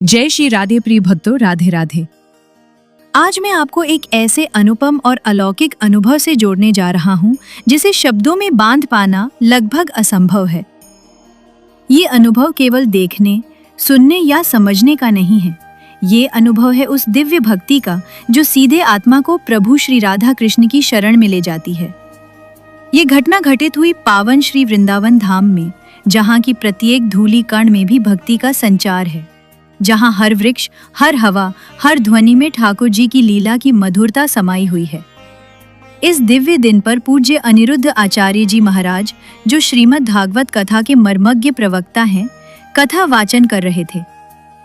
जय श्री राधे प्रिय भक्तों, राधे राधे। आज मैं आपको एक ऐसे अनुपम और अलौकिक अनुभव से जोड़ने जा रहा हूँ जिसे शब्दों में बांध पाना लगभग असंभव है। ये अनुभव केवल देखने, सुनने या समझने का नहीं है। ये अनुभव है उस दिव्य भक्ति का जो सीधे आत्मा को प्रभु श्री राधा कृष्ण की शरण में ले जाती है। ये घटना घटित हुई पावन श्री वृंदावन धाम में, जहाँ की प्रत्येक धूली कण में भी भक्ति का संचार है, जहाँ हर वृक्ष, हर हवा, हर ध्वनि में ठाकुर जी की लीला की मधुरता समाई हुई है। इस दिव्य दिन पर पूज्य अनिरुद्ध आचार्य जी महाराज, जो श्रीमद् भागवत कथा के मर्मज्ञ प्रवक्ता हैं, कथा वाचन कर रहे थे।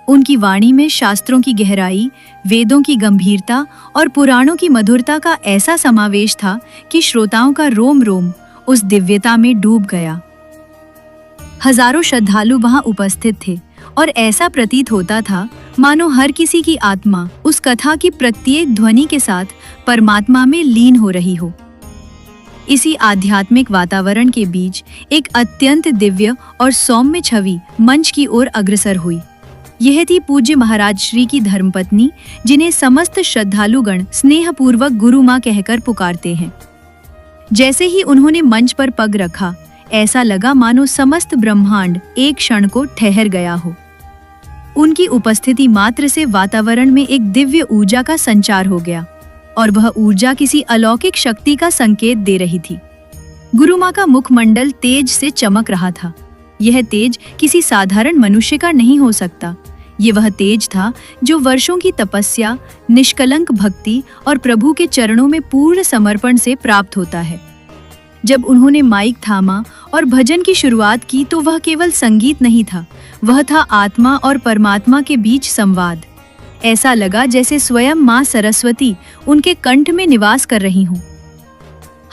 उनकी वाणी में शास्त्रों की गहराई, वेदों की गंभीरता और पुराणों की मधुरता का ऐसा समावेश था कि श्रोताओं का रोम रोम उस दिव्यता में डूब गया। हजारों श्रद्धालु वहां उपस्थित थे और ऐसा प्रतीत होता था मानो हर किसी की आत्मा उस कथा की प्रत्येक ध्वनि के साथ परमात्मा में लीन हो रही हो। इसी आध्यात्मिक वातावरण के बीच एक अत्यंत दिव्य और सौम्य छवि मंच की ओर अग्रसर हुई। यह थी पूज्य महाराज श्री की धर्मपत्नी, जिन्हें समस्त श्रद्धालुगण स्नेहपूर्वक गुरु माँ कहकर पुकारते हैं। जैसे ही उन्होंने मंच पर पग रखा, ऐसा लगा मानो समस्त ब्रह्मांड एक क्षण को ठहर गया हो। उनकी उपस्थिति मात्र से वातावरण में एक दिव्य ऊर्जा का संचार हो गया और वह ऊर्जा किसी अलौकिक शक्ति का संकेत दे रही थी। गुरु माँ का मुखमंडल तेज से चमक रहा था। यह तेज किसी साधारण मनुष्य का नहीं हो सकता। ये वह तेज था जो वर्षों की तपस्या, निष्कलंक भक्ति और प्रभु के चरणों में पूर्ण समर्पण से प्राप्त होता है। जब उन्होंने माइक थामा और भजन की शुरुआत की तो वह केवल संगीत नहीं था, वह था आत्मा और परमात्मा के बीच संवाद। ऐसा लगा जैसे स्वयं माँ सरस्वती उनके कंठ में निवास कर रही हूँ।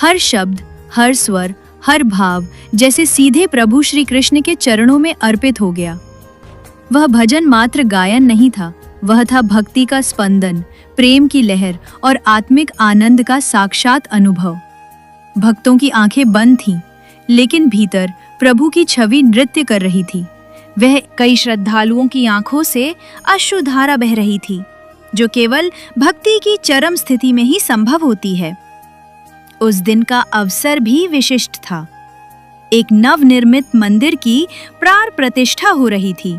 हर शब्द, हर स्वर, हर भाव जैसे सीधे प्रभु श्री कृष्ण के चरणों में अर्पित हो गया। वह भजन मात्र गायन नहीं था, वह था भक्ति का स्पंदन, प्रेम की लहर और आत्मिक आनंद का साक्षात अनुभव। भक्तों की आंखें बंद थीं, लेकिन भीतर प्रभु की छवि नृत्य कर रही थी। वह कई श्रद्धालुओं की आंखों से अश्रुधारा बह रही थी, जो केवल भक्ति की चरम स्थिति में ही संभव होती है। उस दिन का अवसर भी विशिष्ट था। एक नवनिर्मित मंदिर की प्राण प्रतिष्ठा हो रही थी।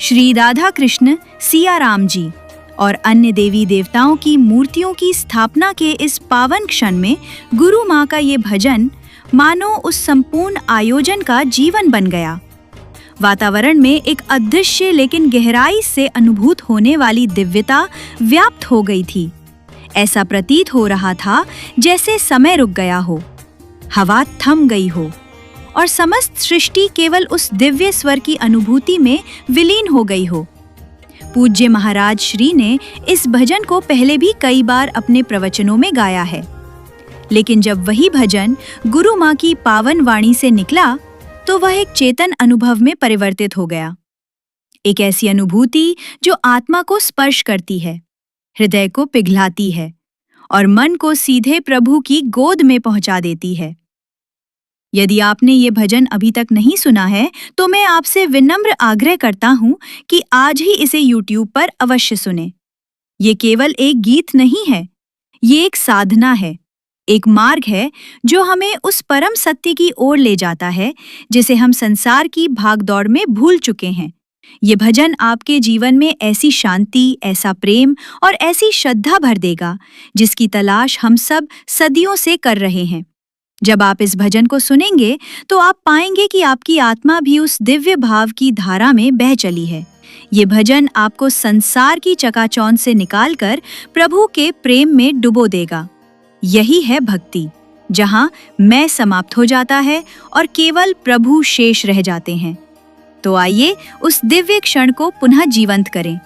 श्री राधा कृष्ण, सिया राम जी और अन्य देवी देवताओं की मूर्तियों की स्थापना के इस पावन क्षण में गुरु माँ का ये भजन मानो उस संपूर्ण आयोजन का जीवन बन गया। वातावरण में एक अदृश्य लेकिन गहराई से अनुभूत होने वाली दिव्यता व्याप्त हो गई थी। ऐसा प्रतीत हो रहा था जैसे समय रुक गया हो, हवा थम गई हो और समस्त सृष्टि केवल उस दिव्य स्वर की अनुभूति में विलीन हो गई हो। पूज्य महाराज श्री ने इस भजन को पहले भी कई बार अपने प्रवचनों में गाया है, लेकिन जब वही भजन गुरु माँ की पावन वाणी से निकला तो वह एक चेतन अनुभव में परिवर्तित हो गया। एक ऐसी अनुभूति जो आत्मा को स्पर्श करती है, हृदय को पिघलाती है और मन को सीधे प्रभु की गोद में पहुंचा देती है। यदि आपने ये भजन अभी तक नहीं सुना है तो मैं आपसे विनम्र आग्रह करता हूँ कि आज ही इसे YouTube पर अवश्य सुनें। ये केवल एक गीत नहीं है, ये एक साधना है, एक मार्ग है जो हमें उस परम सत्य की ओर ले जाता है जिसे हम संसार की भागदौड़ में भूल चुके हैं। ये भजन आपके जीवन में ऐसी शांति, ऐसा प्रेम और ऐसी श्रद्धा भर देगा जिसकी तलाश हम सब सदियों से कर रहे हैं। जब आप इस भजन को सुनेंगे तो आप पाएंगे कि आपकी आत्मा भी उस दिव्य भाव की धारा में बह चली है। ये भजन आपको संसार की चकाचौंध से निकालकर प्रभु के प्रेम में डुबो देगा। यही है भक्ति, जहाँ मैं समाप्त हो जाता है और केवल प्रभु शेष रह जाते हैं। तो आइए उस दिव्य क्षण को पुनः जीवंत करें।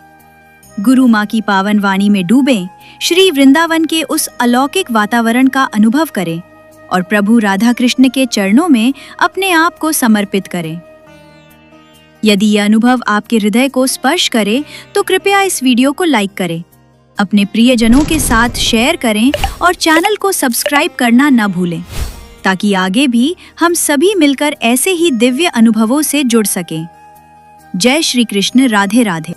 गुरु माँ की पावन वाणी में डूबें, श्री वृंदावन के उस अलौकिक वातावरण का अनुभव करें और प्रभु राधा कृष्ण के चरणों में अपने आप को समर्पित करें। यदि यह अनुभव आपके हृदय को स्पर्श करे तो कृपया इस वीडियो को लाइक करें, अपने प्रियजनों के साथ शेयर करें और चैनल को सब्सक्राइब करना न भूलें, ताकि आगे भी हम सभी मिलकर ऐसे ही दिव्य अनुभवों से जुड़ सकें। जय श्री कृष्ण, राधे राधे।